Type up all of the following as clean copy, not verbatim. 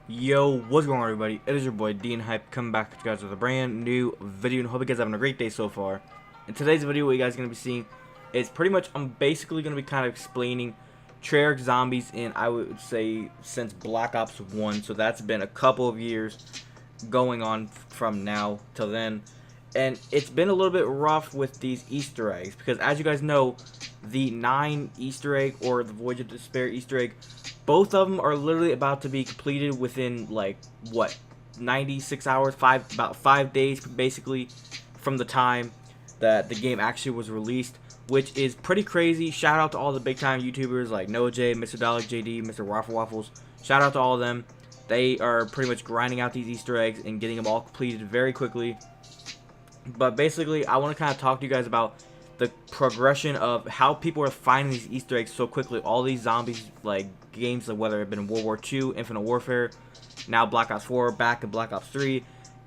Yo, what's going on, everybody? It is your boy Dean Hype coming back to you guys with a brand new video, and hope you guys are having a great day so far. In today's video, what you guys are going to be seeing is pretty much, I'm basically going to be kind of explaining Treyarch zombies in, I would say, since Black Ops 1. So that's been a couple of years going on from now till then. And it's been a little bit rough with these Easter eggs, because as you guys know, the 9 Easter egg or the Voyage of Despair Easter egg, both of them are literally about to be completed within, like, what, 96 hours, about 5 days basically from the time that the game actually was released, which is pretty crazy. Shout out to all the big time YouTubers like Noah J, Mr. Dalek JD, Mr. Waffle Waffles. Shout out to all of them. They are pretty much grinding out these Easter eggs and getting them all completed very quickly. But basically, I want to kind of talk to you guys about the progression of how people are finding these Easter eggs so quickly. All these zombies, like games, like whether it been World War II, Infinite Warfare, now Black Ops 4, back in Black Ops 3,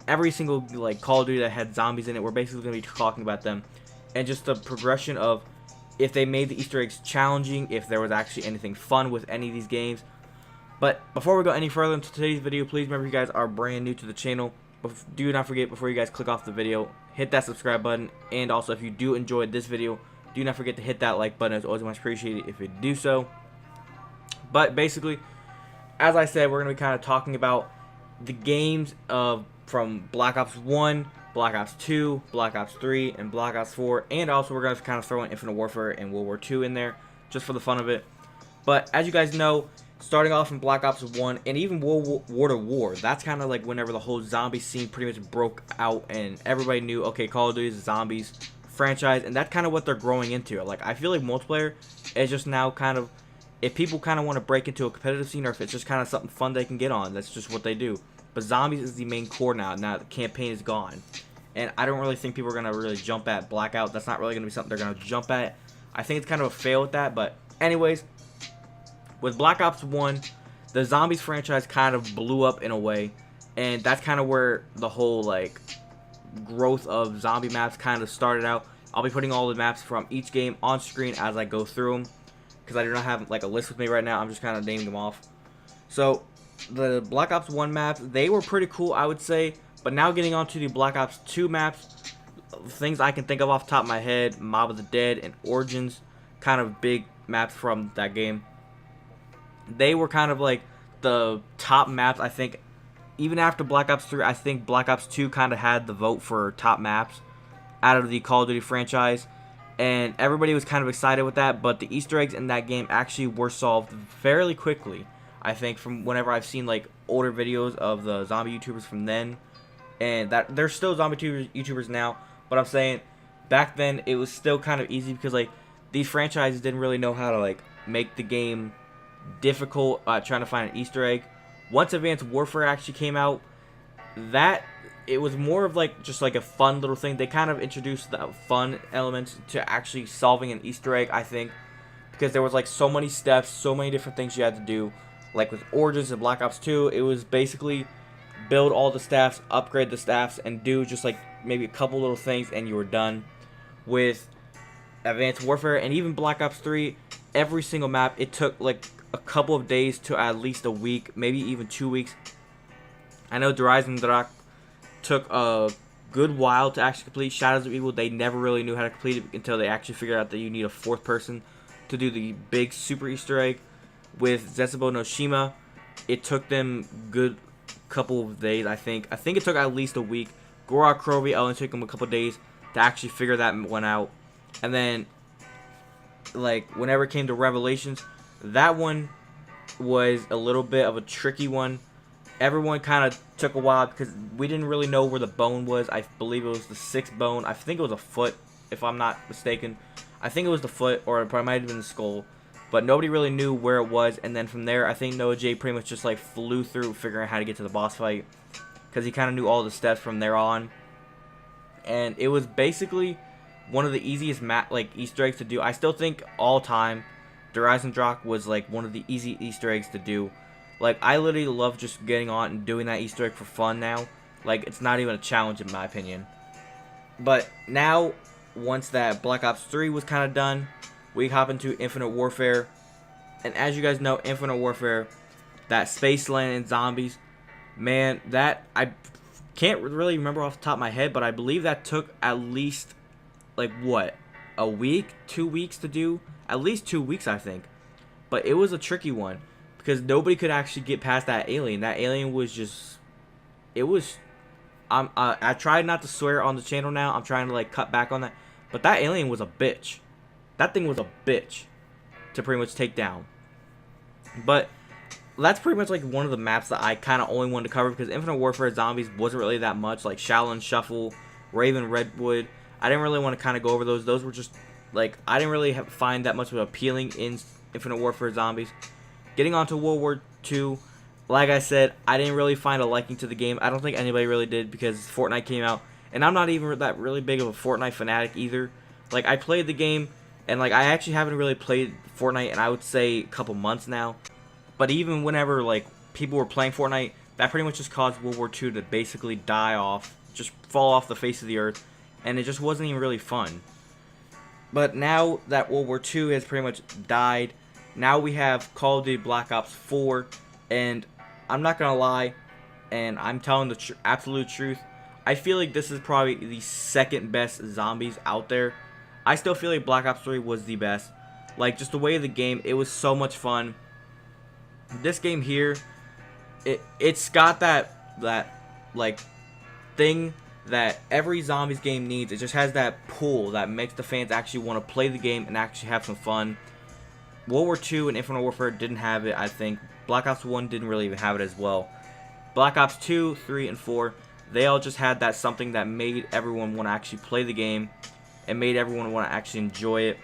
every single like Call of Duty that had zombies in it, we're basically going to be talking about them, and just the progression of if they made the Easter eggs challenging, if there was actually anything fun with any of these games. But before we go any further into today's video, please remember, you guys are brand new to the channel, do not forget, before you guys click off the video, hit that subscribe button. And also, if you do enjoy this video, do not forget to hit that like button. It's always much appreciated if you do so. But basically, as I said, we're going to be kind of talking about the games from Black Ops 1, Black Ops 2, Black Ops 3, and Black Ops 4. And also, we're going to kind of throw in Infinite Warfare and World War II in there, just for the fun of it. But as you guys know, starting off in Black Ops 1 and even World War, that's kind of like whenever the whole zombie scene pretty much broke out and everybody knew, okay, Call of Duty is a zombies franchise, and that's kind of what they're growing into. Like, I feel like multiplayer is just now kind of, if people kind of want to break into a competitive scene, or if it's just kind of something fun they can get on, that's just what they do. But zombies is the main core now the campaign is gone. And I don't really think people are going to really jump at Blackout. That's not really going to be something they're going to jump at. I think it's kind of a fail with that, but anyways, with Black Ops 1, the Zombies franchise kind of blew up in a way, and that's kind of where the whole, like, growth of zombie maps kind of started out. I'll be putting all the maps from each game on screen as I go through them, because I do not have, like, a list with me right now. I'm just kind of naming them off. So, the Black Ops 1 maps, they were pretty cool, I would say, but now getting on to the Black Ops 2 maps, things I can think of off the top of my head, Mob of the Dead and Origins, kind of big maps from that game. They were kind of like the top maps. I think even after Black Ops 3, I think Black Ops 2 kind of had the vote for top maps out of the Call of Duty franchise, and everybody was kind of excited with that. But the Easter eggs in that game actually were solved fairly quickly, I think, from whenever I've seen like older videos of the zombie YouTubers from then, and that there's still zombie YouTubers now, but I'm saying back then it was still kind of easy, because like these franchises didn't really know how to like make the game difficult trying to find an Easter egg. Once Advanced Warfare actually came out, it was more of like just like a fun little thing. They kind of introduced the fun elements to actually solving an Easter egg, I think, because there was like so many steps, so many different things you had to do. Like with Origins and Black Ops 2, it was basically build all the staffs, upgrade the staffs, and do just like maybe a couple little things and you were done. With Advanced Warfare and even Black Ops 3, every single map, it took like a couple of days to at least a week, maybe even 2 weeks. I know Horizon Drak took a good while to actually complete. Shadows of Evil, they never really knew how to complete it until they actually figured out that you need a 4th person to do the big super Easter egg. With Zetsubou no Shima, it took them good couple of days, I think. I think it took at least a week. Gorok Krovi only took them a couple of days to actually figure that one out. And then, like, whenever it came to Revelations, that one was a little bit of a tricky one. Everyone kind of took a while because we didn't really know where the bone was. I believe it was the 6th bone. I think it was a foot, if I'm not mistaken. I think it was the foot, or it probably might have been the skull. But nobody really knew where it was. And then from there, I think Noah J pretty much just like flew through figuring out how to get to the boss fight, because he kind of knew all the steps from there on. And it was basically one of the easiest Easter eggs to do. I still think all time Horizon Drak was like one of the easy Easter eggs to do. Like, I literally love just getting on and doing that Easter egg for fun now. Like, it's not even a challenge in my opinion. But now, once that Black Ops 3 was kind of done, we hop into Infinite Warfare. And as you guys know, Infinite Warfare, that space land and zombies, Man, that I can't really remember off the top of my head, but I believe that took at least like what, a week, 2 weeks to do, at least 2 weeks I think. But it was a tricky one because nobody could actually get past that alien. That alien was just, it was. I tried not to swear on the channel now. I'm trying to like cut back on that, but that alien was a bitch. That thing was a bitch to pretty much take down. But that's pretty much like one of the maps that I kind of only wanted to cover because Infinite Warfare Zombies wasn't really that much. Like Shaolin Shuffle, Raven Redwood, I didn't really want to kind of go over those. Those were just like, I didn't really find that much of appealing in Infinite Warfare Zombies. Getting on to World War II, like I said, I didn't really find a liking to the game. I don't think anybody really did because Fortnite came out, and I'm not even that really big of a Fortnite fanatic either. Like, I played the game, and like I actually haven't really played Fortnite in, I would say, a couple months now. But even whenever like people were playing Fortnite, that pretty much just caused World War II to basically die off, just fall off the face of the earth, and it just wasn't even really fun. But now that World War II has pretty much died, now we have Call of Duty Black Ops 4, and I'm not gonna lie, and I'm telling the absolute truth, I feel like this is probably the second best zombies out there. I still feel like Black Ops 3 was the best. Like, just the way of the game, it was so much fun. This game here, it's got that like thing that every zombies game needs. It just has that pull that makes the fans actually want to play the game and actually have some fun. World War II and Infinite Warfare didn't have it, I think. Black Ops 1 didn't really even have it as well. Black Ops 2, 3, and 4, they all just had that something that made everyone want to actually play the game and made everyone want to actually enjoy it.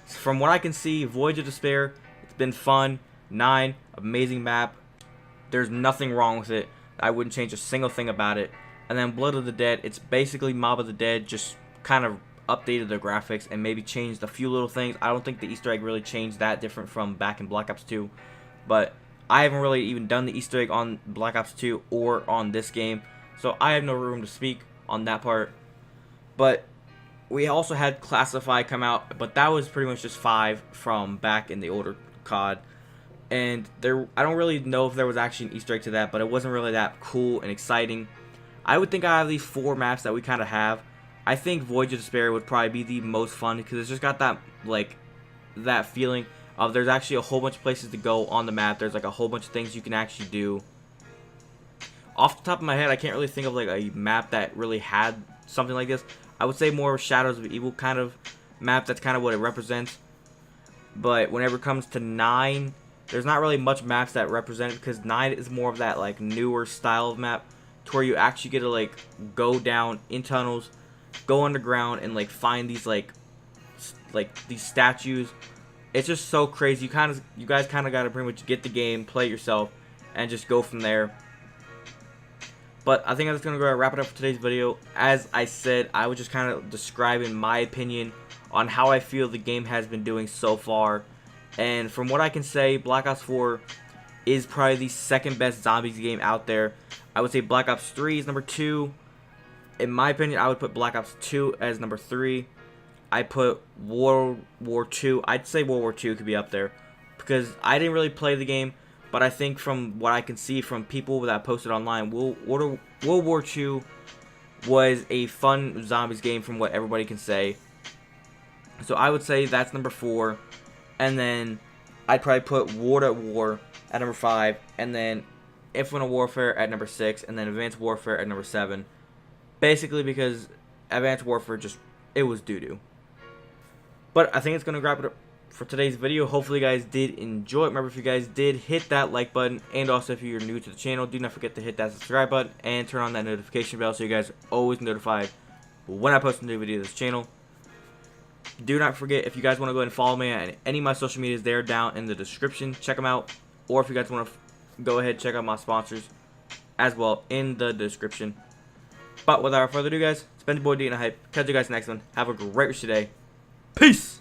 From what I can see, Voyage of Despair, it's been fun. 9, amazing map. There's nothing wrong with it. I wouldn't change a single thing about it. And then Blood of the Dead, it's basically Mob of the Dead, just kind of updated the graphics and maybe changed a few little things. I don't think the Easter egg really changed that different from back in Black Ops 2. But I haven't really even done the Easter egg on Black Ops 2 or on this game, so I have no room to speak on that part. But we also had Classified come out, but that was pretty much just 5 from back in the older COD. And I don't really know if there was actually an Easter egg to that, but it wasn't really that cool and exciting. I would think out of these 4 maps that we kind of have, I think Voyage of Despair would probably be the most fun because it's just got that like that feeling of there's actually a whole bunch of places to go on the map. There's like a whole bunch of things you can actually do. Off the top of my head, I can't really think of like a map that really had something like this. I would say more Shadows of Evil kind of map. That's kind of what it represents. But whenever it comes to 9, there's not really much maps that represent it because 9 is more of that like newer style of map to where you actually get to like go down in tunnels, go underground, and like find these like these statues. It's just so crazy. You guys kind of got to pretty much get the game, play it yourself, and just go from there. But I think I'm just going to go wrap it up for today's video. As I said, I was just kind of describing my opinion on how I feel the game has been doing so far. And from what I can say, Black Ops 4 is probably the second best zombies game out there. I would say Black Ops 3 is number 2. In my opinion, I would put Black Ops 2 as number 3. I put World War II. I'd say World War II could be up there because I didn't really play the game, but I think from what I can see from people that posted online, World War II was a fun zombies game from what everybody can say. So I would say that's number 4, and then I'd probably put World at War at number 5, and then Infinite Warfare at number 6, and then Advanced Warfare at number 7. Basically because Advanced Warfare it was doo-doo. But I think it's going to wrap it up for today's video. Hopefully you guys did enjoy it. Remember, if you guys did, hit that like button. And also, if you're new to the channel, do not forget to hit that subscribe button and turn on that notification bell so you guys are always notified when I post a new video to this channel. Do not forget, if you guys want to go ahead and follow me on any of my social medias, they're down in the description. Check them out. Or if you guys want to go ahead and check out my sponsors as well in the description. But without further ado, guys, it's been your boy D and Hype. Catch you guys next one. Have a great rest of your day. Peace!